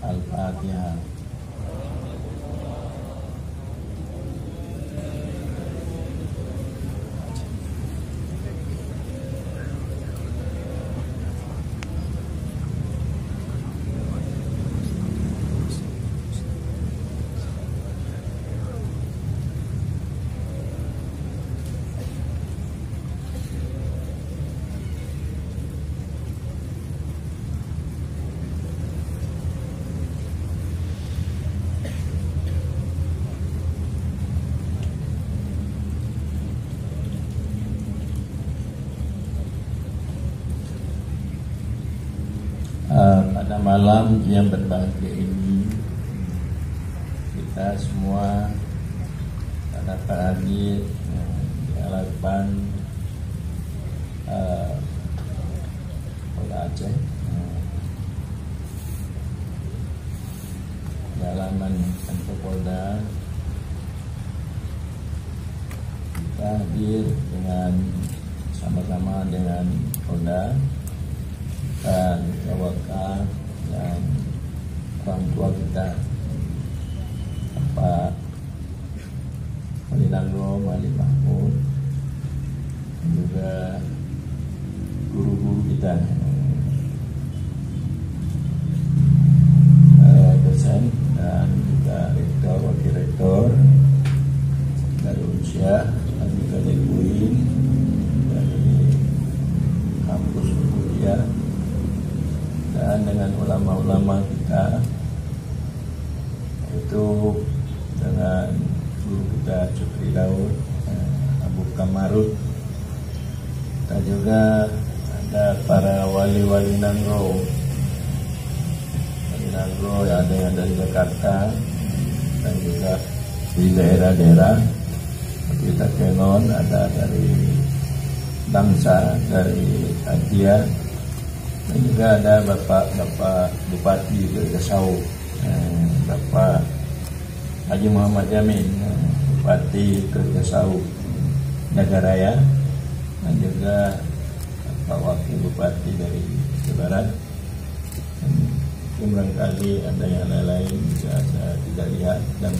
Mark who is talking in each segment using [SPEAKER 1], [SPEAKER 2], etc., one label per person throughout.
[SPEAKER 1] Al-Fatihah. Pada malam yang berbahagia ini, kita semua dapat hadir di hadapan Polda Aceh, di halaman kantor Polda. Kita hadir dengan sama-sama dengan Polda dan wakil dan orang tua kita, Bapak Wali Nangro, Wali Mahmud, dan juga guru-guru kita, dosen dan juga rektor, wakil rektor dari Unsyah dan juga dari UIN, dari kampus kuliah, dan dengan ulama-ulama kita, itu dengan guru kita Cukri Daud, Abu Kamarud. Kita juga ada para wali-wali Nangro. Wali Nangro ada yang dari Jakarta dan juga di daerah-daerah seperti Takenon, ada dari Bangsa, dari Adia, dan juga ada Bapak Bupati Kertasau, Bapak Haji Muhammad Jamin, Bupati Kertasau Nagaraya, dan juga Bapak Wakil Bupati dari Jawa Barat. Mungkin barangkali ada yang lain bisa saya tidak lihat, dan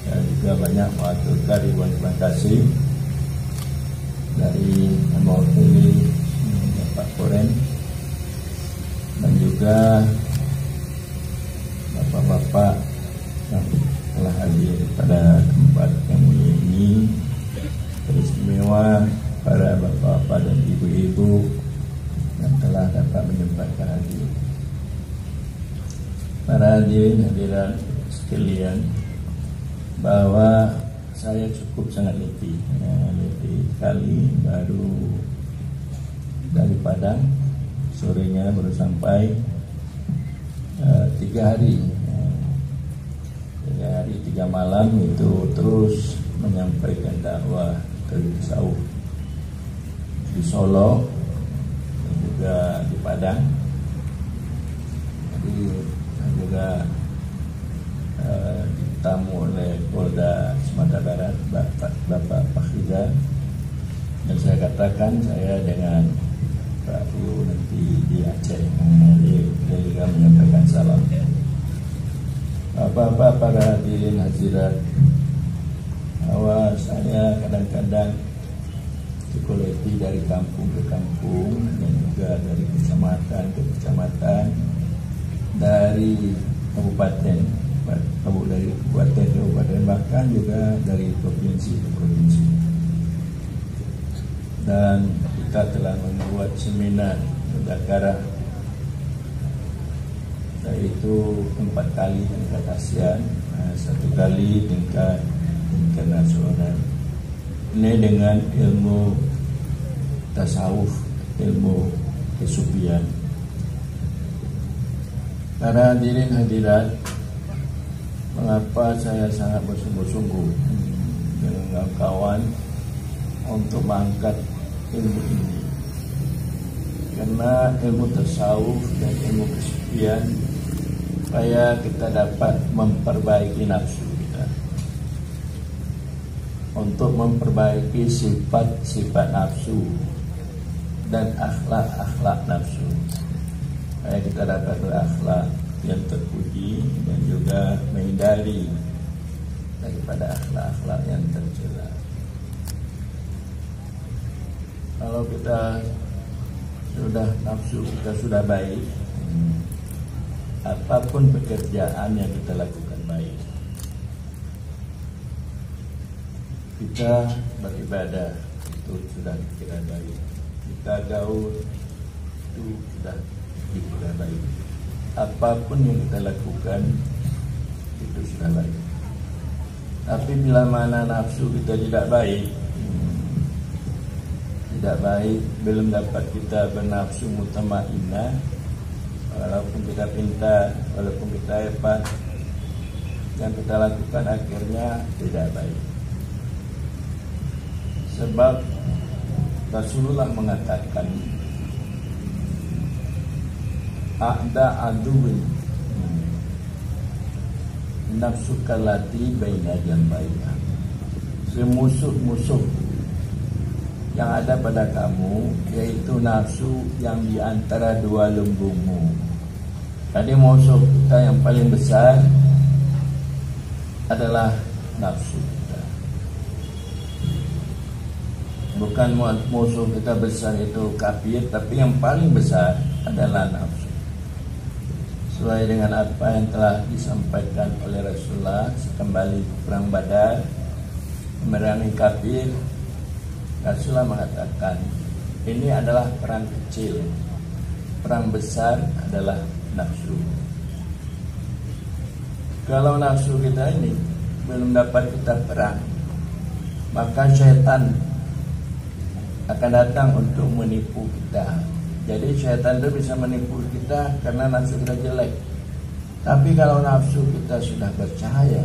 [SPEAKER 1] juga banyak mengaturkan ribuan terima kasih dari mewakili Bapak Koren dan juga bapak-bapak yang telah hadir pada tempat yang mulia ini, teristimewa para bapak-bapak dan ibu-ibu yang telah dapat menyempatkan hadir. Para hadirin hadirat sekalian, bahwa saya cukup sangat letih sekali, baru dari Padang, sorenya baru sampai 3 hari, 3 malam itu terus menyampaikan dakwah ke tasawuf di Solo dan juga di Padang. Jadi saya juga ditamu oleh Polda Sumatera Barat, Bapak Fakhriza, dan saya katakan saya dengan Pak Yu nanti di Aceh, dia juga menyampaikan salam. Bapak-bapak, para hadirin hadirat, bahwa saya kadang-kadang dikolekti dari kampung ke kampung dan juga dari kecamatan ke kecamatan, dari kabupaten ke kabupaten, bahkan juga dari provinsi ke provinsi. Dan kita telah membuat seminar mudzakarah, yaitu 4 kali tingkat ASEAN, 1 kali tingkat internasional. Ini dengan ilmu tasawuf, ilmu kesufian. Para hadirin hadirat, mengapa saya sangat bersungguh-sungguh dengan kawan untuk mengangkat ilmu ini? Karena ilmu tasawuf dan ilmu kesufian, supaya kita dapat memperbaiki nafsu kita, untuk memperbaiki sifat-sifat nafsu dan akhlak-akhlak nafsu, supaya kita dapat berakhlak yang terpuji dan juga menghindari daripada akhlak-akhlak yang tercela. Kalau kita sudah nafsu kita sudah baik, apapun pekerjaan yang kita lakukan baik. Kita beribadah itu sudah dikira baik. Kita gaul itu sudah dikira baik. Apapun yang kita lakukan itu sudah baik. Tapi bila mana nafsu kita tidak baik, belum dapat kita bernafsu mutmainnah, walaupun kita pintar, walaupun kita hebat, yang kita lakukan akhirnya tidak baik. Sebab Rasulullah mengatakan, a'da aduwin nafsuka lati baina jambayha. Semusuh-musuh yang ada pada kamu yaitu nafsu yang di antara dua lumbungmu. Tadi musuh kita yang paling besar adalah nafsu kita. Bukan musuh kita besar itu kafir, tapi yang paling besar adalah nafsu. Sesuai dengan apa yang telah disampaikan oleh Rasulullah sekembali perang Badar memerangi kafir, Rasulullah mengatakan ini adalah perang kecil, perang besar adalah nafsu. Kalau nafsu kita ini belum dapat kita perang, maka syaitan akan datang untuk menipu kita. Jadi syaitan itu bisa menipu kita karena nafsu kita jelek. Tapi kalau nafsu kita sudah bercahaya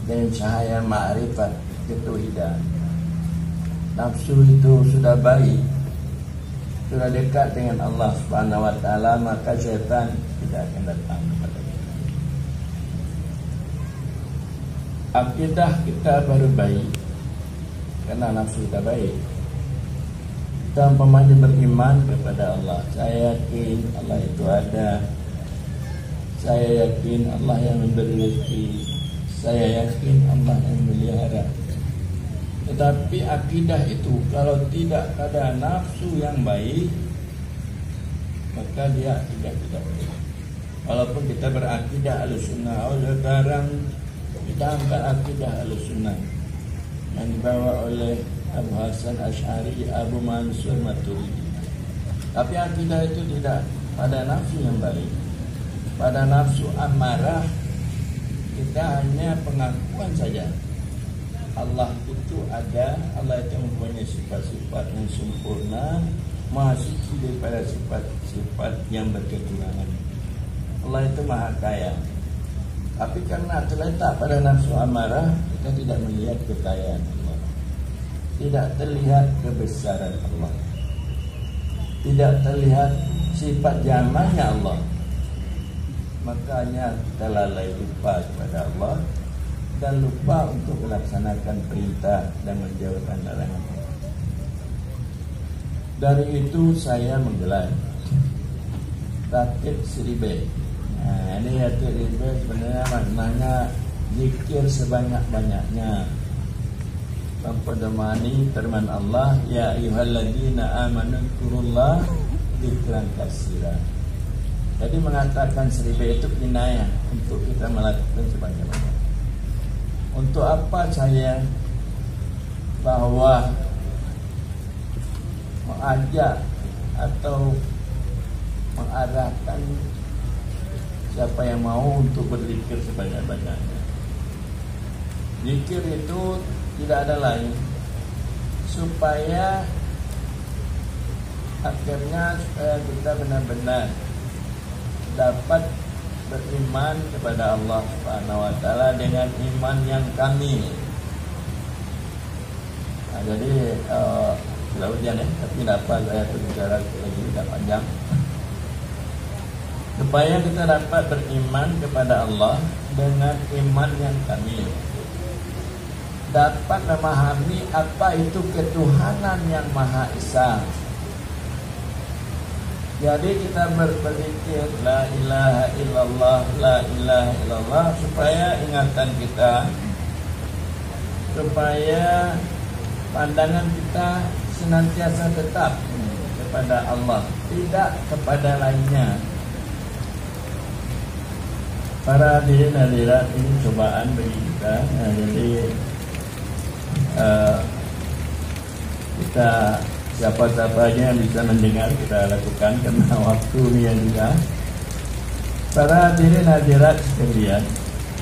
[SPEAKER 1] dengan cahaya ma'rifat, ketauhidan, nafsu itu sudah baik, sudah dekat dengan Allah Subhanahu wa taala, maka syaitan tidak akan datang kepada kita. Akidah kita baru baik karena nafsu kita baik. Kita umpamanya beriman kepada Allah, saya yakin Allah itu ada, saya yakin Allah yang memberi rezeki, saya yakin Allah yang memelihara. Tetapi akidah itu kalau tidak ada nafsu yang baik, maka dia tidak baik. Walaupun kita berakidah Ahlussunnah, sekarang kita angkat akidah Ahlussunnah yang dibawa oleh Abu Hasan Asy'ari, Abu Mansur Maturidi. Tapi akidah itu tidak pada nafsu yang baik. Pada nafsu amarah, kita hanya pengakuan saja. Allah itu ada, Allah itu mempunyai sifat-sifat yang sempurna, maha suci daripada sifat-sifat yang berkekurangan. Allah itu maha kaya. Tapi karena terletak pada nafsu amarah, kita tidak melihat kekayaan Allah, tidak terlihat kebesaran Allah, tidak terlihat sifat jamalnya Allah. Makanya kita lalai lupa kepada Allah dan lupa untuk melaksanakan perintah dan menjauhkan larangan. Dari itu saya menggelar Ratib Siribe. Nah, ini Ratib Siribe sebenarnya maknanya zikir sebanyak-banyaknya, mempedomani firman Allah, ya ayyuhalladzina amanu dzkurullah dzikran katsira. Jadi mengatakan seribu itu kinayah untuk kita melakukan sebanyak-banyak. Untuk apa saya bahwa mengajak atau mengarahkan siapa yang mau untuk berzikir sebanyak-banyaknya. Zikir itu tidak ada lain supaya akhirnya kita benar-benar dapat beriman kepada Allah Subhanahu wa taala dengan iman yang kamil. Nah, jadi ujian ya, tapi tidak apa saya berbicara lagi tidak panjang. Supaya kita dapat beriman kepada Allah dengan iman yang kamil, dapat memahami apa itu ketuhanan yang Maha Esa, Jadi kita berzikir la ilaha illallah, la ilaha illallah, supaya ingatan kita, supaya pandangan kita senantiasa tetap kepada Allah, tidak kepada lainnya. Para hadirin hadirat, ini cobaan bagi kita. Jadi kita siapa-siapanya yang bisa mendengar kita lakukan karena waktunya juga. Para hadirin hadirat sekalian,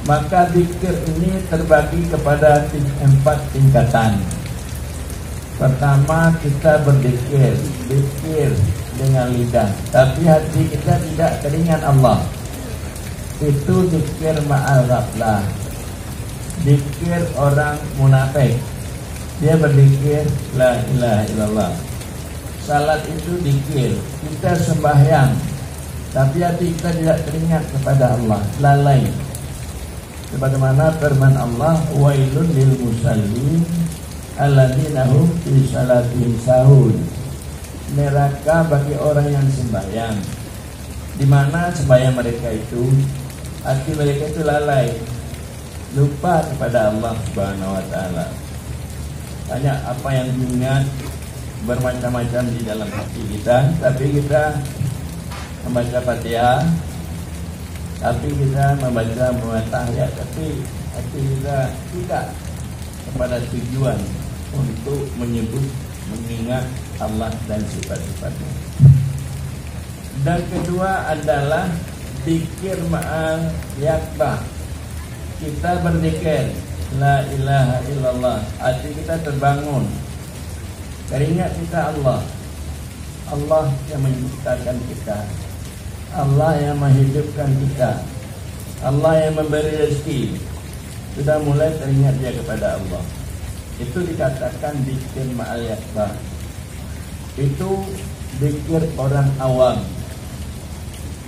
[SPEAKER 1] maka zikir ini terbagi kepada 4 tingkatan. Pertama, kita berzikir dengan lidah, tapi hati kita tidak teringat Allah. Itu zikir ma'al ghaflah. Zikir orang munafik. Dia berzikir la ilaha illallah. Salat itu zikir. Kita sembahyang, tapi hati kita tidak teringat kepada Allah, lalai. Sebagaimana firman Allah, wailun lil musallin alladzina hum fi salatihim sahun. Neraka bagi orang yang sembahyang, di mana sembahyang mereka itu hati mereka itu lalai, lupa kepada Allah Subhanahu wa taala. Banyak apa yang diingat, bermacam-macam di dalam hati kita, tapi kita membaca Fatihah, tapi kita membaca tahiyat, tapi hati kita tidak kepada tujuan untuk mengingat Allah dan sifat-sifatnya. Dan kedua adalah zikir ma'al yakbah. Kita berzikir la ilaha illallah, hati kita terbangun, teringat kita Allah, Allah yang menciptakan kita, Allah yang menghidupkan kita, Allah yang memberi rezeki. Sudah mulai teringat dia kepada Allah. Itu dikatakan zikir ma'al yakbah. Itu zikir orang awam.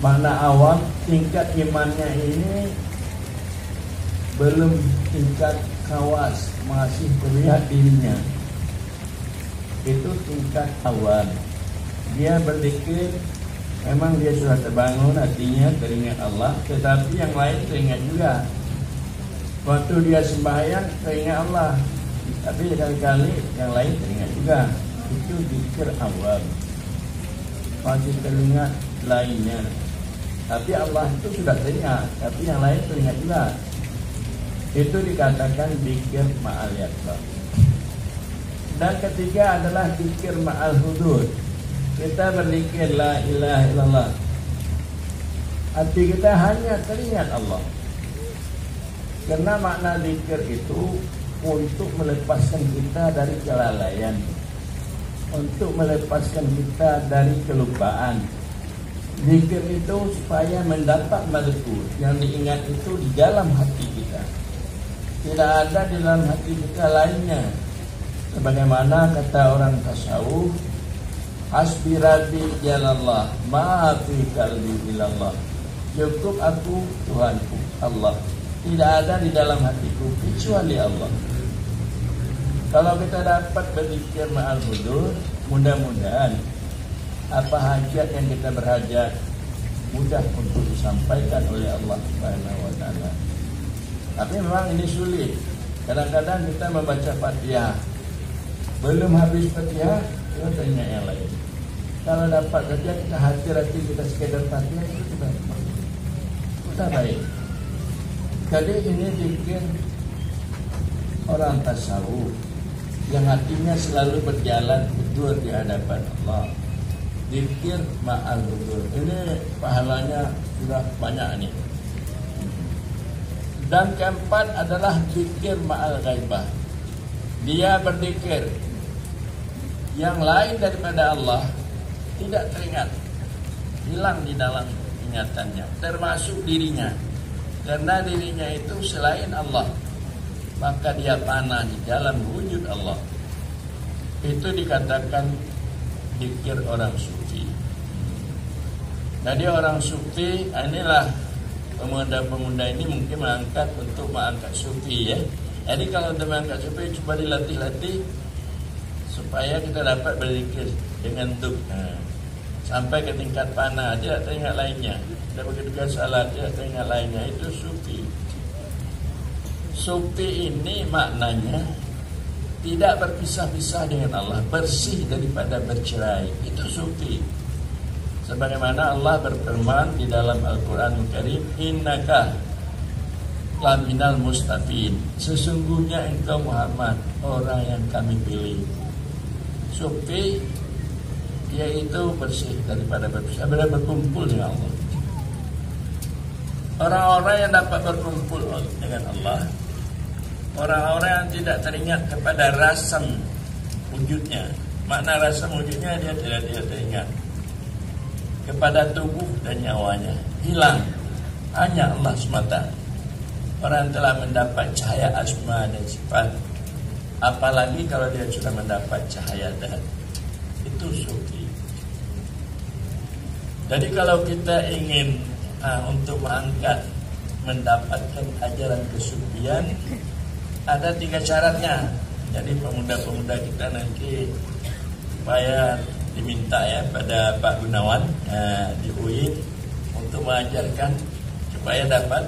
[SPEAKER 1] Makna awam, tingkat imannya ini belum tingkat khawas, masih terlihat dirinya. Itu tingkat awam. Dia berzikir, memang dia sudah terbangun hatinya, teringat Allah, tetapi yang lain teringat juga. Waktu dia sembahyang teringat Allah, tapi kali-kali yang lain teringat juga. Itu zikir awam, masih teringat lainnya. Tapi Allah itu sudah teringat, tapi yang lain teringat juga. Itu dikatakan zikir ma'al yakbah. Dan ketiga adalah zikir ma'al hudud. Kita berzikir la ilaha illallah, hati kita hanya teringat Allah. Karena makna zikir itu untuk melepaskan kita dari kelalaian, untuk melepaskan kita dari kelupaan. Zikir itu supaya mendapat malakut yang diingat itu di dalam hati kita, tidak ada di dalam hati kita lainnya. Sebagaimana kata orang tasawuf, hasbi rabbi jalallah ma fi qalbi ilallah. Cukup aku Tuhanku Allah, tidak ada di dalam hatiku kecuali Allah. Kalau kita dapat berzikir ma'al hudur, mudah-mudahan apa hajat yang kita berhajat mudah untuk disampaikan oleh Allah Subhanahu wa taala. Tapi memang ini sulit. Kadang-kadang kita membaca Fatihah, belum habis Fatihah, kita tanya yang lain. Kalau dapat saja kita hati-hati kita sekedar Fatihah, itu sudah baik. Jadi ini zikir orang tasawuf yang hatinya selalu berjalan betul di hadapan Allah. Zikir ma'al hudur. Ini pahalanya sudah banyak nih. Dan keempat adalah zikir ma'al ghaibah. Dia berzikir yang lain daripada Allah tidak teringat, hilang di dalam ingatannya, termasuk dirinya. Karena dirinya itu selain Allah, maka dia panah di dalam wujud Allah. Itu dikatakan zikir orang sufi. Jadi orang sufi, inilah pemuda-pemuda ini mungkin mengangkat sufi ya. Jadi kalau untuk mengangkat sufi, coba dilatih-latih supaya kita dapat berzikir dengan duk. Sampai ke tingkat fana, dia teringat lainnya. Dan begitu dia salat, dia teringat lainnya. Itu sufi. Sufi ini maknanya tidak berpisah-pisah dengan Allah, bersih daripada bercerai. Itu sufi. Sebagaimana Allah berfirman di dalam Al-Quranul Karim, innaka laminal mustafin, sesungguhnya engkau Muhammad orang yang kami pilih. Sufi yaitu bersih daripada berpisah, berkumpul dengan Allah. Orang-orang yang dapat berkumpul dengan Allah, orang-orang yang tidak teringat kepada rasam wujudnya. Makna rasam wujudnya, dia tidak teringat kepada tubuh dan nyawanya, hilang, hanya Allah semata. Orang telah mendapat cahaya asma dan sifat, apalagi kalau dia sudah mendapat cahaya zat. Itu sufi. Jadi kalau kita ingin untuk mendapatkan ajaran kesufian, ada 3 syaratnya. Jadi pemuda-pemuda kita nanti supaya diminta ya pada Pak Gunawan di UIN untuk mengajarkan supaya dapat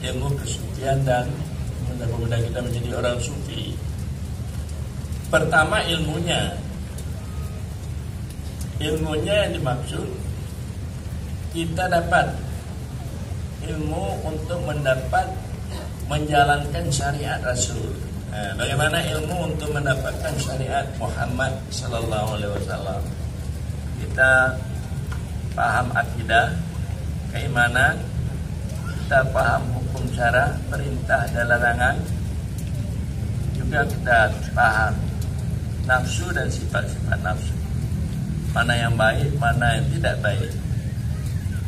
[SPEAKER 1] ilmu kesufian dan pemuda-pemuda kita menjadi orang sufi. Pertama, ilmunya yang dimaksud, kita dapat ilmu untuk menjalankan syariat Rasul. Bagaimana ilmu untuk mendapatkan syariat Muhammad Sallallahu Alaihi Wasallam? Kita paham akidah, keimanan, kita paham hukum syara, perintah dan larangan, juga kita paham nafsu dan sifat-sifat nafsu, mana yang baik, mana yang tidak baik,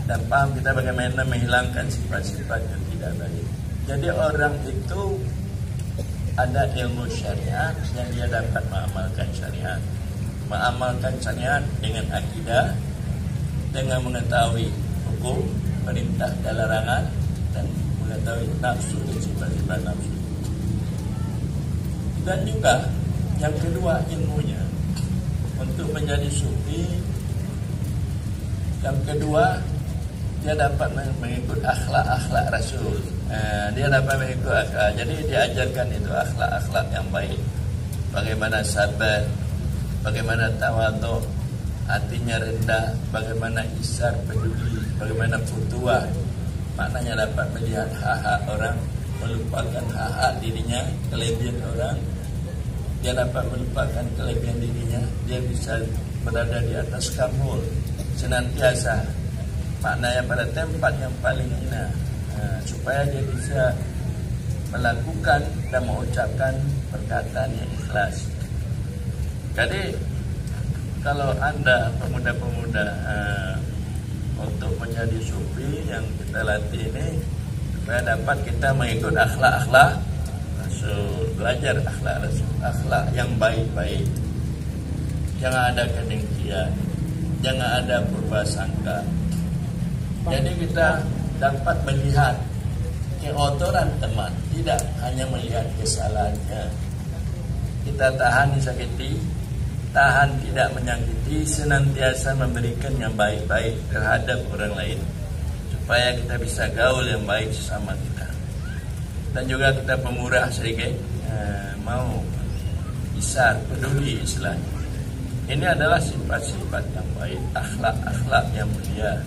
[SPEAKER 1] dan paham kita bagaimana menghilangkan sifat-sifat yang tidak baik. Jadi orang itu ada ilmu syariat yang dia dapat mengamalkan syariat dengan akidah, dengan mengetahui hukum, perintah dan larangan, dan mengetahui nafsu dan sifat-sifat nafsu. Dan juga yang kedua, ilmunya untuk menjadi sufi. Yang kedua, dia dapat mengikut akhlak Rasul. Dia dapat mengikut akhlak. Jadi diajarkan itu akhlak yang baik. Bagaimana sabar, bagaimana tawadhu, hatinya rendah, bagaimana isar peduli, bagaimana futuwah. Maknanya dapat melihat hak-hak orang, melupakan hak-hak dirinya, kelebihan orang. Dia dapat melupakan kelebihan dirinya. Dia bisa berada di atas kamul senantiasa, maknanya pada tempat yang paling hina, supaya dia bisa melakukan dan mengucapkan perkataan yang ikhlas. Jadi kalau Anda pemuda-pemuda untuk menjadi sufi yang kita latih ini, supaya dapat kita mengikut akhlak Rasul, belajar akhlak Rasul, akhlak yang baik-baik. Jangan ada kedengkian, jangan ada purbasangka. Jadi kita dapat melihat keotoran teman, tidak hanya melihat kesalahannya. Kita tahan disakiti, tahan tidak menyakiti, senantiasa memberikan yang baik-baik terhadap orang lain, supaya kita bisa gaul yang baik sesama kita. Dan juga kita pemurah sedikit, mau isar, peduli istilahnya. Ini adalah sifat-sifat yang baik, akhlak yang mulia,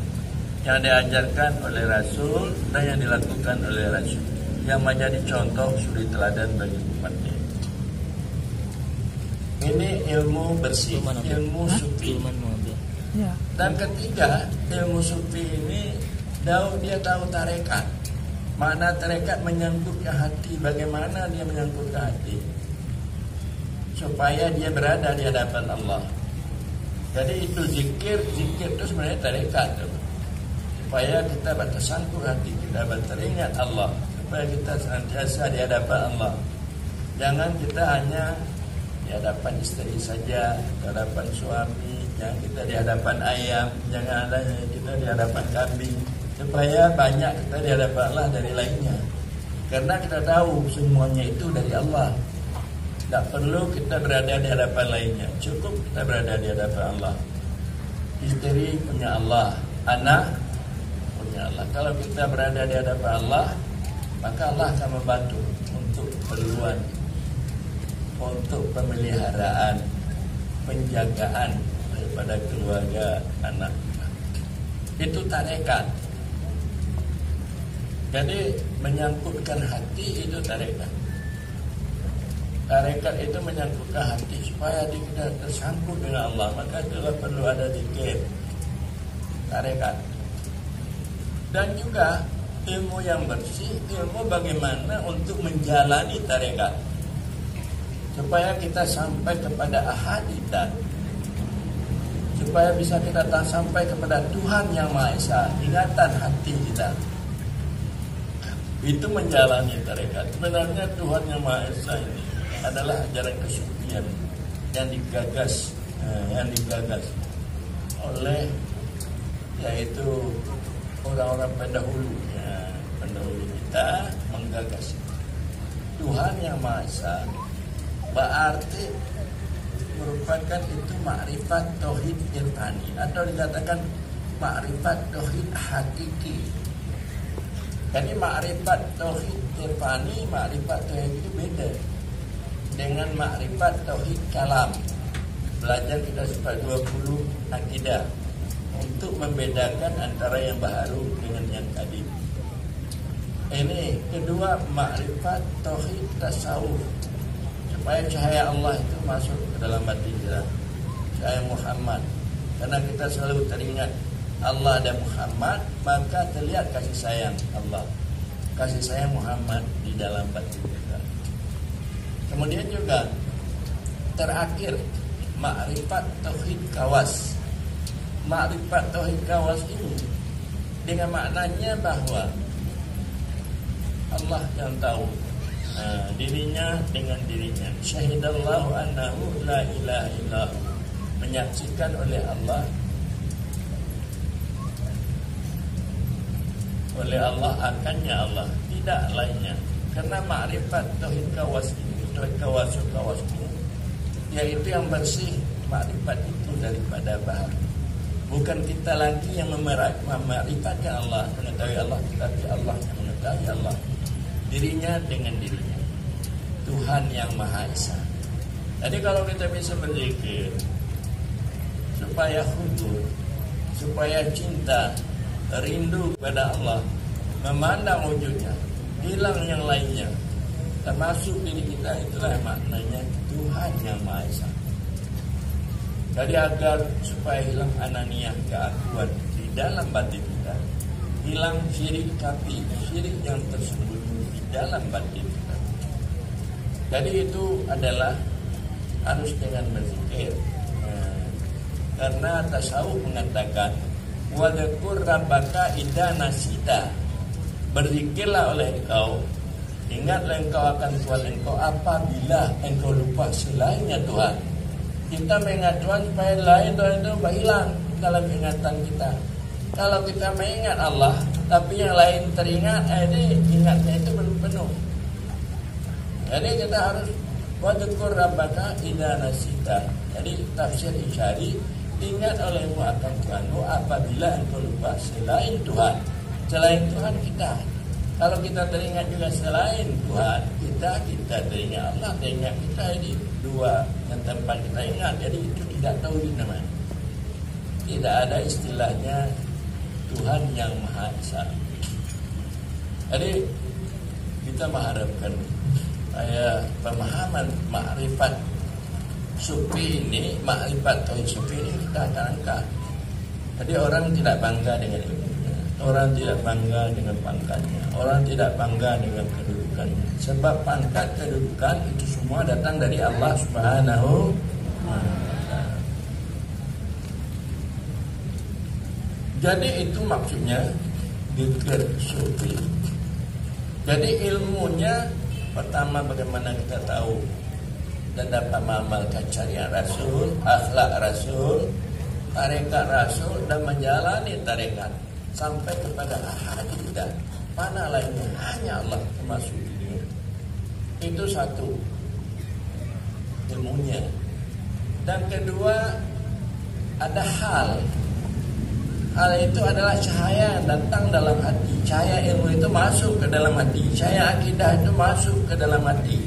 [SPEAKER 1] yang diajarkan oleh Rasul dan yang dilakukan oleh Rasul, yang menjadi contoh suri teladan bagi umatnya. Ini ilmu bersih, ilmu sufi. Dan ketiga, ilmu sufi ini dia tahu tarekat. Mana tarekat menyangkut ke hati, bagaimana dia menyangkut ke hati, supaya dia berada di hadapan Allah. Jadi itu zikir itu sebenarnya tarekat, supaya kita tersangkut hati kita, teringat Allah, supaya kita senantiasa di hadapan Allah. Jangan kita hanya di hadapan istri saja, di hadapan suami, jangan kita di hadapan ayam, jangan ada kita di hadapan kambing, supaya banyak kita di hadapan Allah dari lainnya. Karena kita tahu semuanya itu dari Allah. Tak perlu kita berada di hadapan lainnya, cukup kita berada di hadapan Allah. istri punya Allah, anak punya Allah. Kalau kita berada di hadapan Allah, maka Allah akan membantu untuk keperluan, untuk pemeliharaan, penjagaan daripada keluarga anak. Itu tarekat. Jadi menyangkutkan hati itu tarekat. Tarekat itu menyangkutkan hati supaya kita tersangkut dengan Allah. Maka itulah perlu ada zikir tarekat. Dan juga ilmu yang bersih, ilmu bagaimana untuk menjalani tarekat supaya kita sampai kepada ahaditan, supaya bisa kita sampai kepada Tuhan yang Maha Esa, ingatan hati kita. Itu menjalani tarekat. Sebenarnya Tuhan yang Maha Esa ini adalah ajaran kesucian yang digagas oleh yaitu orang-orang pendahulu kita menggagas Tuhan yang Maha Esa. Berarti merupakan itu makrifat tauhid irfani atau dikatakan makrifat tauhid hakiki. Jadi makrifat tauhid irfani, makrifat tauhid itu beda dengan makrifat tauhid kalam. Belajar kita supaya 20 akidah untuk membedakan antara yang baru dengan yang tadi. Ini kedua makrifat tauhid tasawuf, supaya cahaya Allah itu masuk ke dalam hati kita, cahaya Muhammad. Karena kita selalu teringat Allah dan Muhammad, maka terlihat kasih sayang Allah, kasih sayang Muhammad di dalam hati kita. Kemudian juga terakhir makrifat tauhid kawas. Makrifat tauhid kawas ini dengan maknanya bahwa Allah yang tahu dirinya dengan dirinya. Syahidallahu annahu la ilaha illahu, menyaksikan oleh Allah akannya Allah, tidak lainnya. Karena makrifat tauhid kawas ini, tauhid kawas ini, yaitu yang bersih. Makrifat itu daripada baharu. Bukan kita lagi yang memarifatkan Allah, mengetahui Allah, tetapi Allah yang mengetahui Allah, dirinya dengan dirinya, Tuhan yang Maha Esa. Jadi kalau kita bisa berzikir supaya khudur, supaya cinta, rindu kepada Allah, memandang wujudnya, hilang yang lainnya, termasuk diri kita, itulah maknanya Tuhan yang Maha Esa. Jadi agar supaya hilang ananiyah, keakuan di dalam batin kita, hilang syirik kafi, syirik yang tersembunyi di dalam batin kita. Jadi itu adalah harus dengan berzikir. Karena tasawuf mengatakan wadhkur rabbaka idza nasita, berzikirlah oleh engkau, ingatlah engkau akan Tuhan engkau apabila engkau lupa selainnya Tuhan. Kita mengingat Tuhan supaya lain Tuhan itu hilang dalam ingatan kita. Kalau kita mengingat Allah tapi yang lain teringat, ini ingatnya itu belum penuh. Jadi kita harus wadhkur rabbaka idza nasita. Jadi tafsir Isyari, ingat olehmu akan Tuhanmu apabila engkau lupa selain Tuhan. Selain Tuhan kita. Kalau kita teringat juga selain Tuhan, kita teringat Allah, teringat kita, ini dua yang tempat kita ingat. Jadi itu tidak tauhid namanya. Tidak ada istilahnya Tuhan yang Maha Esa. Jadi kita mengharapkan pemahaman makrifat sufi ini, makrifat tauhid sufi ini kita akan angkat. Jadi orang tidak bangga dengan ilmunya, orang tidak bangga dengan pangkatnya, orang tidak bangga dengan kedudukannya. Sebab pangkat kedudukan itu semua datang dari Allah Subhanahu wa ta'ala. Jadi itu maksudnya zikir sufi. Jadi ilmunya pertama bagaimana kita tahu dan dapat mengamalkan syariat Rasul, akhlak Rasul, tarekat Rasul, dan menjalani tarekat sampai kepada ahadidah. Mana lainnya? Hanya Allah termasuk dirinya. Itu satu ilmunya. Dan kedua, ada hal hal itu adalah cahaya yang datang dalam hati. Cahaya ilmu itu masuk ke dalam hati. Cahaya akidah itu masuk ke dalam hati.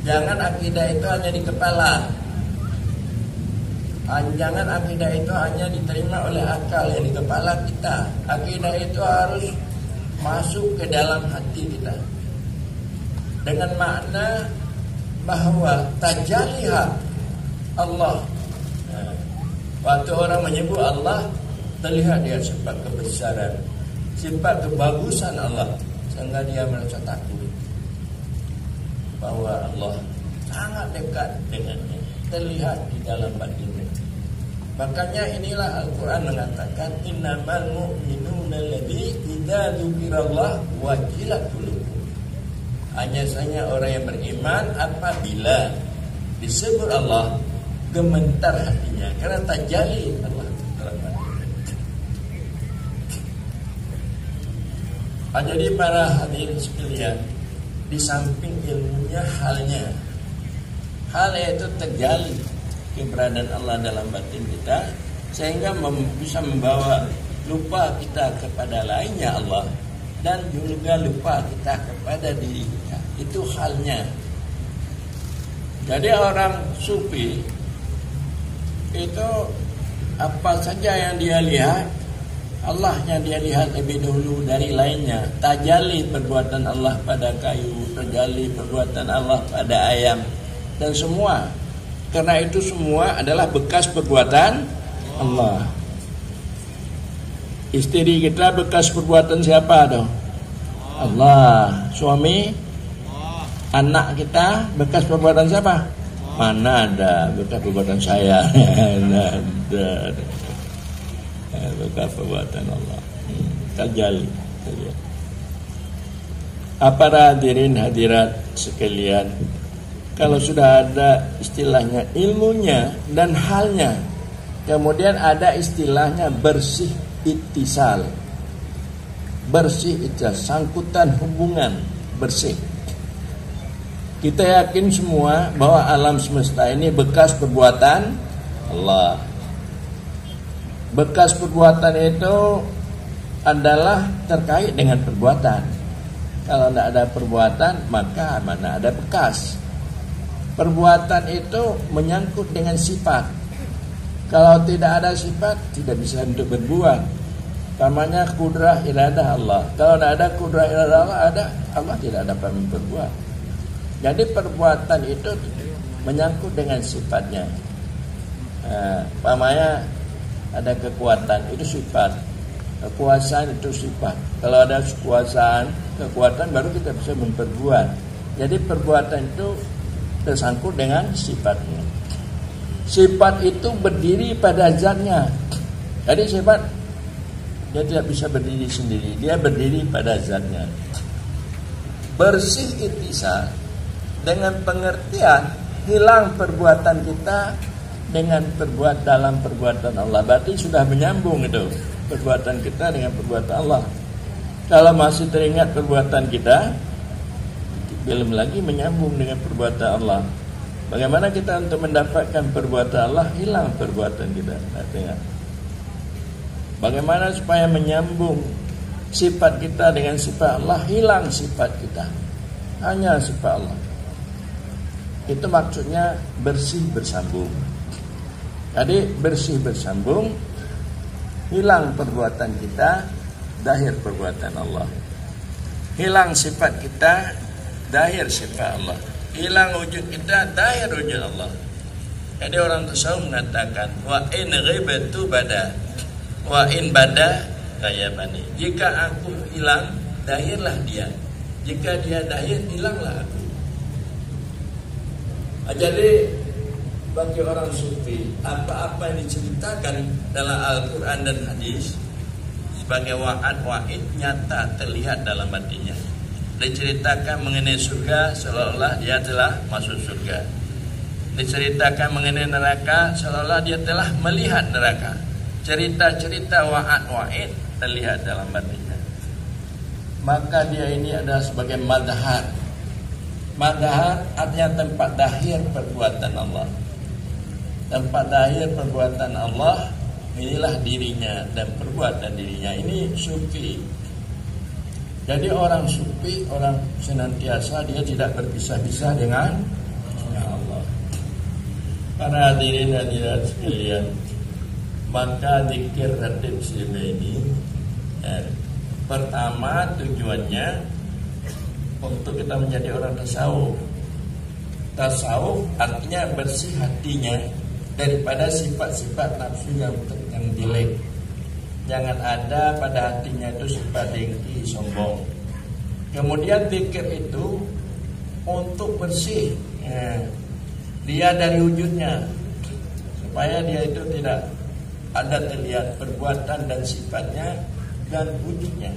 [SPEAKER 1] Jangan akidah itu hanya di kepala. Jangan akidah itu hanya diterima oleh akal yang di kepala kita. Akidah itu harus masuk ke dalam hati kita. Dengan makna bahwa tajalliha Allah. Waktu orang menyebut Allah, terlihat dia sifat kebesaran, sifat kebagusan Allah, sehingga dia merasa takut bahwa Allah sangat dekat dengannya, terlihat di dalam batinnya. Makanya inilah Al-Quran mengatakan innamal mu'minuna alladzi idza dzukirallah wajilat qulubuhum. Hanya saja orang yang beriman apabila disebut Allah gemetar hatinya, karena tajalli Allah dalam hati. Jadi para hadirin sekalian, di samping ilmunya hal itu terjalin keberadaan Allah dalam batin kita, sehingga bisa membawa lupa kita kepada lainnya Allah, dan juga lupa kita kepada diri kita. Itu halnya. Jadi orang sufi itu apa saja yang dia lihat, Allah yang dia lihat lebih dulu dari lainnya. Tajalli perbuatan Allah pada kayu, tajalli perbuatan Allah pada ayam, dan semua. Karena itu semua adalah bekas perbuatan Allah. Istri kita bekas perbuatan siapa dong? Allah. Suami, anak kita bekas perbuatan siapa? Mana ada bekas perbuatan saya? Ada. Bekas perbuatan Allah. Tajalli. Para hadirin hadirat sekalian, kalau sudah ada istilahnya ilmunya dan halnya, kemudian ada istilahnya bersih ittisal. Bersih itu sangkutan hubungan bersih. Kita yakin semua bahwa alam semesta ini bekas perbuatan Allah. Bekas perbuatan itu adalah terkait dengan perbuatan. Kalau tidak ada perbuatan, maka mana ada bekas. Perbuatan itu menyangkut dengan sifat. Kalau tidak ada sifat, tidak bisa untuk berbuat. Namanya kudrah iradah Allah. Kalau tidak ada kudrah iradah Allah, Allah tidak dapat berbuat. Jadi perbuatan itu menyangkut dengan sifatnya. Namanya ada kekuatan, itu sifat. Kekuasaan itu sifat. Kalau ada kekuasaan, kekuatan, baru kita bisa memperbuat. Jadi perbuatan itu tersangkut dengan sifatnya. Sifat itu berdiri pada zatnya. Jadi sifat dia tidak bisa berdiri sendiri, dia berdiri pada zatnya. Bersih ittisal dengan pengertian hilang perbuatan kita dengan perbuat dalam perbuatan Allah. Berarti sudah menyambung itu perbuatan kita dengan perbuatan Allah. Kalau masih teringat perbuatan kita, belum lagi menyambung dengan perbuatan Allah. Bagaimana kita untuk mendapatkan perbuatan Allah? Hilang perbuatan kita. Bagaimana supaya menyambung sifat kita dengan sifat Allah? Hilang sifat kita, hanya sifat Allah. Itu maksudnya bersih bersambung. Jadi bersih bersambung, hilang perbuatan kita, zahir perbuatan Allah. Hilang sifat kita, zahir sifat Allah. Hilang wujud kita, zahir wujud Allah. Jadi orang tasawuf mengatakan wa in ghibatu bada wa in bada ghayabani. Jika aku hilang, zahirlah dia. Jika dia zahir, hilanglah aku. Jadi bagi orang sufi, apa-apa yang diceritakan dalam Al-Quran dan hadis sebagai wa'ad-wa'id nyata terlihat dalam hatinya. Diceritakan mengenai surga seolah-olah dia telah masuk surga. Diceritakan mengenai neraka seolah-olah dia telah melihat neraka. Cerita-cerita wa'ad-wa'id terlihat dalam hatinya. Maka dia ini adalah sebagai madhar. Madhar artinya tempat dahir perbuatan Allah. Tempat dahir perbuatan Allah inilah dirinya dan perbuatan dirinya. Ini sufi. Jadi orang sufi, orang senantiasa dia tidak berpisah-pisah dengan Allah. Para hadirin hadirat sekalian, maka zikir ratib sirri ini pertama tujuannya untuk kita menjadi orang tasawuf. Tasawuf artinya bersih hatinya daripada sifat-sifat nafsu yang jelek. Jangan ada pada hatinya itu sifat dengki, sombong. Kemudian zikir itu untuk bersih dia dari wujudnya, supaya dia itu tidak ada terlihat perbuatan dan sifatnya dan wujudnya.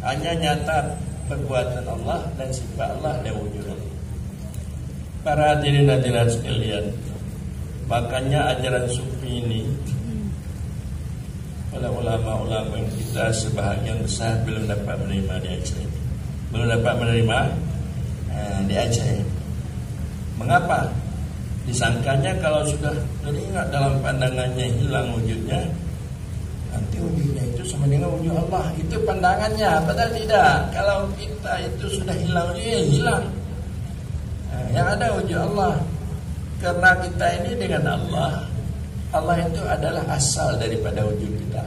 [SPEAKER 1] Hanya nyata perbuatan Allah dan sifat Allah dan wujud Allah. Para hadirin hadirat sekalian, makanya ajaran sufi ini para ulama-ulama yang kita sebahagian besar belum dapat menerima di Aceh. Belum dapat menerima di Aceh. Mengapa? Disangkanya kalau sudah teringat dalam pandangannya hilang wujudnya, nanti wujudnya itu sama dengan wujud Allah. Itu pandangannya, padahal tidak. Kalau kita itu sudah hilang wujudnya, hilang. Yang ada wujud Allah. Karena kita ini dengan Allah, Allah itu adalah asal daripada wujud kita.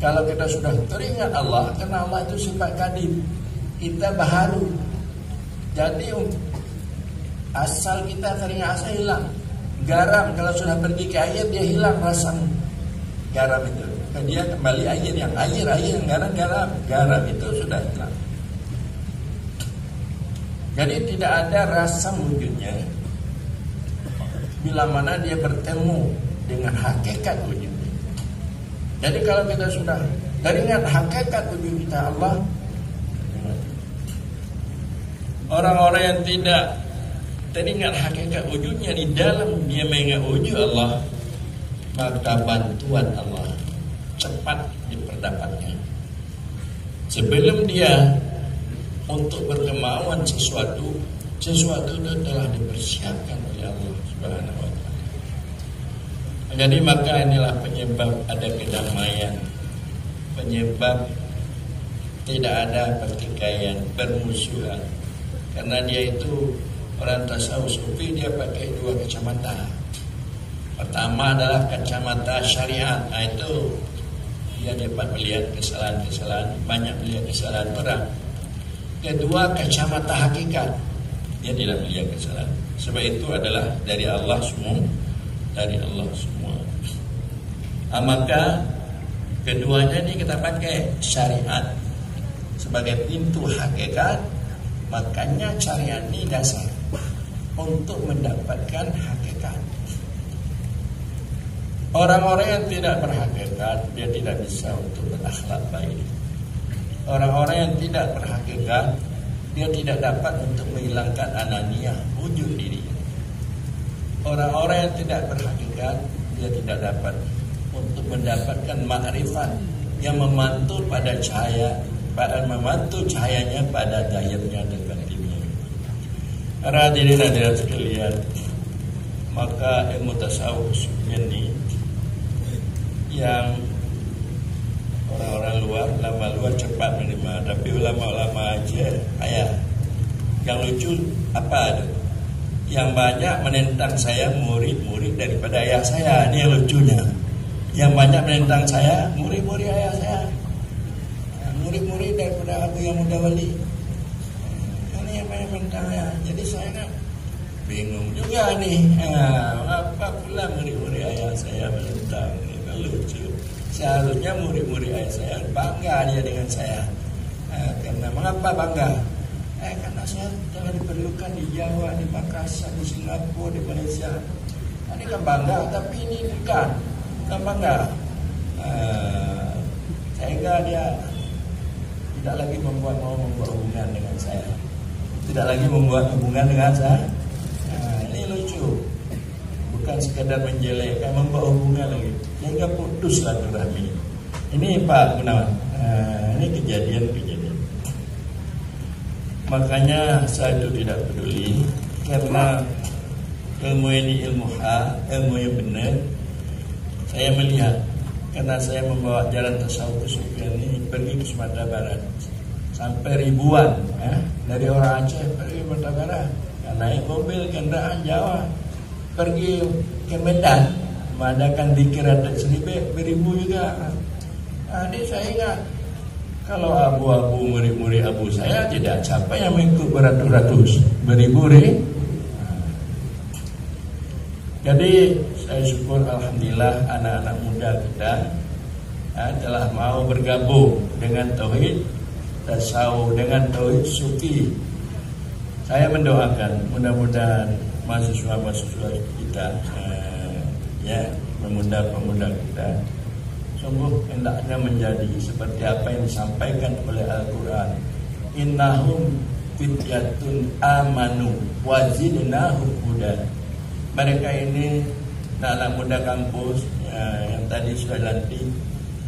[SPEAKER 1] Kalau kita sudah teringat Allah, karena Allah itu sifat qadim, kita baharu. Jadi asal kita teringat asal hilang. Garam kalau sudah pergi ke air dia hilang rasa garam itu. Dia kembali air yang garam itu sudah hilang. Jadi tidak ada rasa wujudnya bila mana dia bertemu dengan hakikat wujudnya. Jadi kalau kita sudah teringat hakikat wujud kita Allah, orang-orang yang tidak teringat hakikat wujudnya di dalam dia mengingat wujud Allah, maka bantuan Allah cepat diperdapatkan. Sebelum dia untuk berkemauan sesuatu itu telah dipersiapkan oleh Allah Subhanahu wa taala. Jadi maka inilah penyebab ada kedamaian, penyebab tidak ada pertikaian, bermusuhan. Karena dia itu orang tasawuf sufi, dia pakai dua kacamata. Pertama adalah kacamata syariat, itu dia dapat melihat kesalahan-kesalahan, banyak melihat kesalahan orang. Kedua kacamata hakikat, dia tidak melihat kesalahan. Sebab itu adalah dari Allah semua, dari Allah semua. Maka keduanya ini kita pakai syariat sebagai pintu hakikat. Makanya syariat ini dasar untuk mendapatkan hakikat. Orang-orang yang tidak berhakikat, dia tidak bisa untuk berakhlak baik. Orang-orang yang tidak berhakikat, dia tidak dapat untuk menghilangkan ananiyah, wujud diri. Orang-orang yang tidak berhakikat, dia tidak dapat untuk mendapatkan ma'rifat yang memantul pada cahaya, memantul cahayanya pada dayatnya dan batinnya. Para hadirin hadirat sekalian, maka ilmu tasawuf ini yang orang-orang luar, ulama luar cepat menerima, tapi ulama-ulama aja yang lucu apa ada? Yang banyak menentang saya murid-murid daripada ayah saya. Ini yang lucunya. Yang banyak menentang saya murid-murid ayah saya, murid-murid daripada Abu yang Muda Wali. Ini yang banyak menentang ya. Jadi saya kan bingung juga nih. Apa pula murid-murid ayah saya menentang? Ini lucu. Seharusnya murid-murid ayah saya bangga dia dengan saya. Karena mengapa bangga? Karena saya telah diperlukan di Jawa, di Makassar, di Singapura, di Malaysia. Ini kan bangga, tapi ini bukan bangga. Sehingga dia tidak lagi membuat hubungan dengan saya. Tidak lagi membuat hubungan dengan saya. Ini lucu. Bukan sekadar menjelekkan, membawa hubungan lagi. Sehingga putus silaturahmi. Ini Pak Gunawan. Ini kejadian-kejadian. Makanya saya itu tidak peduli, karena ilmu ini ilmu hak, ilmu yang benar. Saya melihat karena saya membawa jalan tasawuf kesufian ini pergi ke Sumatera Barat sampai ribuan dari orang Aceh pergi ke Sumatera Barat, naik mobil kendaraan Jawa pergi ke Medan mengadakan zikir adat seribu beribu juga. Adik saya ingat, kalau abu-abu murid-murid abu saya tidak capek yang mengikut beratus-ratus beribu Jadi saya syukur alhamdulillah anak-anak muda kita telah mau bergabung dengan tauhid tasawuf, dengan tauhid sufi. Saya mendoakan mudah-mudahan mahasiswa-mahasiswa kita pemuda-pemuda kita sungguh hendaknya menjadi seperti apa yang disampaikan oleh Al-Quran. Innahum fityatun amanu wazidnahum huda. Mereka ini anak muda kampus yang tadi sudah dilantik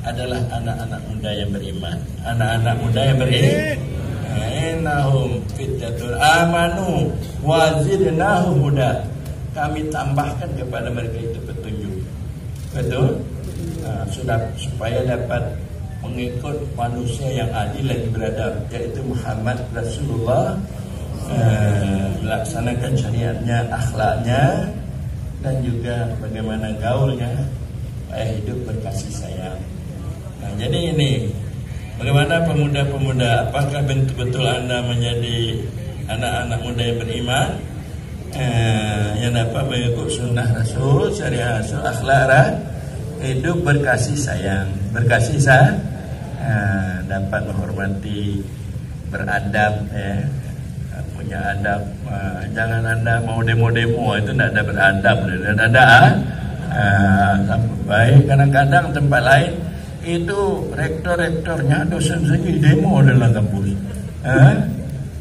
[SPEAKER 1] adalah anak-anak muda yang beriman. Anak-anak muda yang beriman. Innahum fityatun amanu wazidnahum huda. Kami tambahkan kepada mereka itu petunjuk. Betul? Supaya dapat mengikut manusia yang adil dan beradab, yaitu Muhammad Rasulullah, melaksanakan syariatnya, akhlaknya, dan juga bagaimana gaulnya, supaya hidup berkasih sayang. Nah, jadi ini bagaimana pemuda-pemuda, apakah betul-betul Anda menjadi anak-anak muda yang beriman, yang dapat mengikut sunnah Rasul, syariat Rasul, akhlak, hidup berkasih sayang, dapat menghormati, beradab, punya adab. Jangan Anda mau demo-demo itu tidak ada beradab, baik. Kadang-kadang tempat lain itu rektornya dosen saja demo dalam kampus,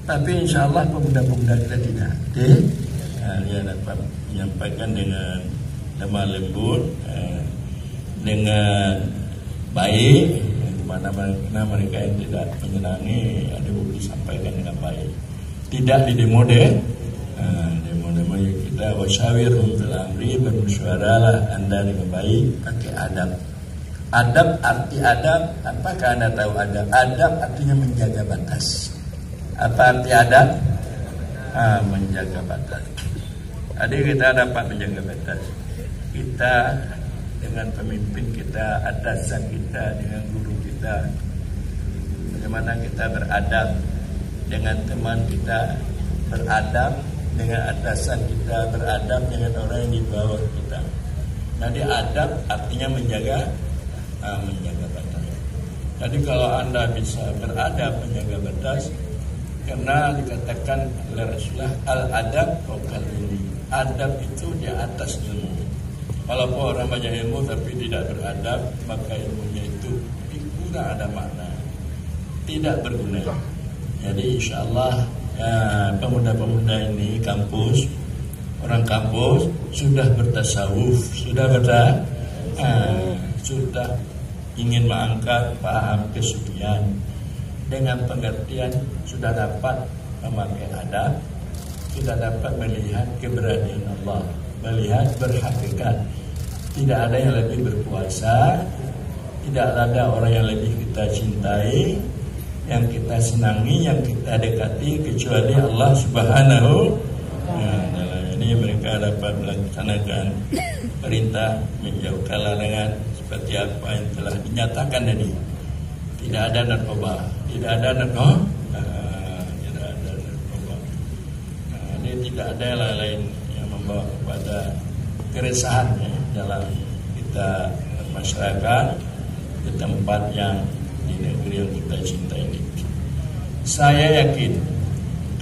[SPEAKER 1] tapi insya Allah pemuda-pemuda kita tidak. Dia dapat menyampaikan dengan lemah lembut, dengan baik, mana mereka yang tidak menyenangi ada disampaikan dengan baik, tidak di demo kita wasyawirhum fil amri, bermusyawarahlah Anda dengan baik, pakai adab. Arti adab, apakah Anda tahu adab? Adab artinya menjaga batas. Apa arti adab? Menjaga batas. Jadi kita dapat menjaga batas. Kita dengan pemimpin kita, atasan kita, dengan guru kita, bagaimana kita beradab dengan teman kita, beradab dengan atasan kita, beradab dengan orang yang di bawah kita. Jadi adab artinya menjaga batas. Jadi kalau Anda bisa beradab, menjaga batas, karena dikatakan oleh Rasulullah al-adab fawqal ilmi. Adab itu di atas ilmu. Walaupun orang banyak ilmu tapi tidak beradab, maka ilmunya itu kurang ada makna, tidak berguna. Jadi insya Allah pemuda-pemuda ini orang kampus sudah bertasawuf, sudah ingin mengangkat paham kesucian dengan pengertian, sudah dapat memakai adab, sudah dapat melihat keberadaan Allah, melihat berhakikat. Tidak ada yang lebih berkuasa, tidak ada orang yang lebih kita cintai, yang kita senangi, yang kita dekati kecuali Allah Subhanahu. Dalam ini mereka dapat melaksanakan perintah, menjauhkan larangan seperti apa yang telah dinyatakan tadi. Tidak ada narkoba, tidak ada narkoba. Ini tidak ada lain-lain yang membawa kepada keresahan dalam kita masyarakat di tempat yang di negeri yang kita cintai ini. Saya yakin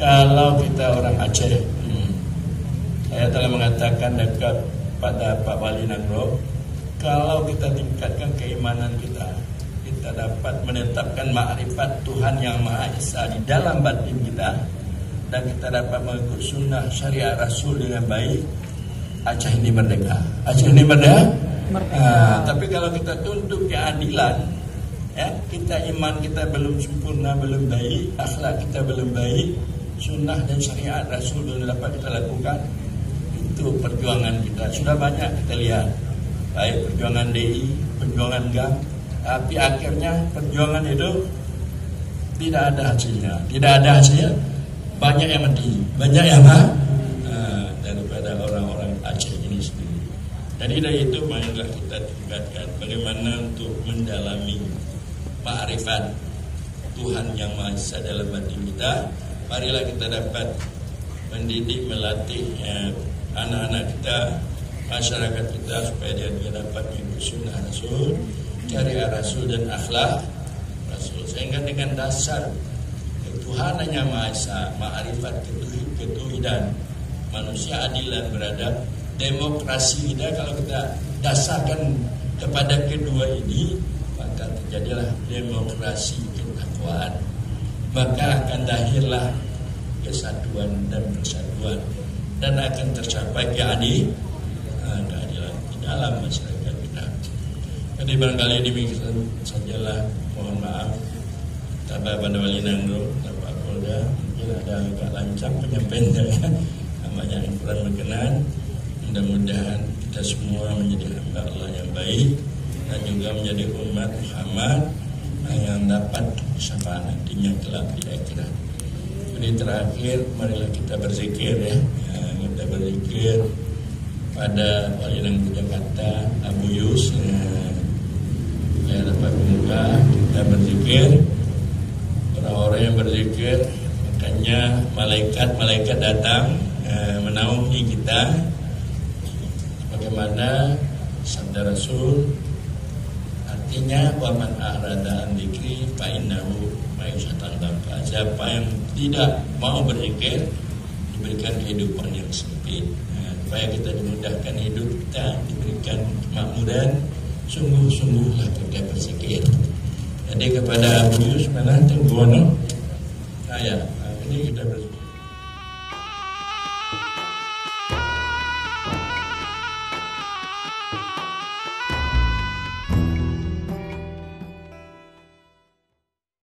[SPEAKER 1] kalau kita orang Aceh, saya telah mengatakan dekat pada Pak Wali Nagro, kalau kita tingkatkan keimanan kita dapat menetapkan ma'rifat Tuhan yang Maha Esa di dalam batin kita, dan kita dapat mengikut sunnah syariat Rasul dengan baik, Aceh ini merdeka. Aceh ini merdeka. Tapi kalau kita tuntut keadilan, kita iman kita belum sempurna, belum baik, akhlak kita belum baik, sunnah dan syariat Rasul belum dapat kita lakukan, itu perjuangan kita sudah banyak kita lihat, baik perjuangan DI, perjuangan enggak, tapi akhirnya perjuangan itu tidak ada hasilnya. Tidak ada hasil, banyak yang mati, banyak yang daripada orang-orang Aceh ini sendiri. Jadi dari itu marilah kita tingkatkan bagaimana untuk mendalami ma'rifat Tuhan yang Maha Esa dalam hati kita. Marilah kita dapat mendidik, melatih anak-anak kita, masyarakat kita supaya dia dapat mengikuti sunnah Rasul, syariat Rasul dan akhlak Rasul, sehingga dengan dasar Tuhan hanya Maha Esa, ma'rifat ketuhidan, manusia adil dan beradab, demokrasi kita, kalau kita dasarkan kepada kedua ini, maka terjadilah demokrasi ketakwaan, maka akan lahirlah kesatuan dan persatuan, dan akan tercapai keadilan di dalam masyarakat kita. Jadi barangkali demikian sajalah, mohon maaf. Tabah pada Wali Nangro, Pak Polda, mungkin ada agak lancang penyampaiannya, namanya yang kurang berkenan. Mudah-mudahan kita semua menjadi hamba Allah yang baik dan juga menjadi umat Muhammad yang dapat syafaat nantinya kelak di akhirat. Jadi terakhir, marilah kita berzikir ya. Kita berzikir pada Wali Nangro Jakarta, Abu Yus, dapat muka kita berzikir. Orang-orang yang berzikir, makanya malaikat datang menaungi kita. Bagaimana sabda Rasul, artinya waman a'rada an dzikri fa innahu ma'isyatan dhanka. Siapa yang tidak mau berzikir diberikan kehidupan yang sempit. Supaya kita dimudahkan hidup kita, diberikan kemakmuran, sungguh-sungguhlah kita berzikir. Jadi kepada Abu Yus mana Tenggono, ini kita berzikir.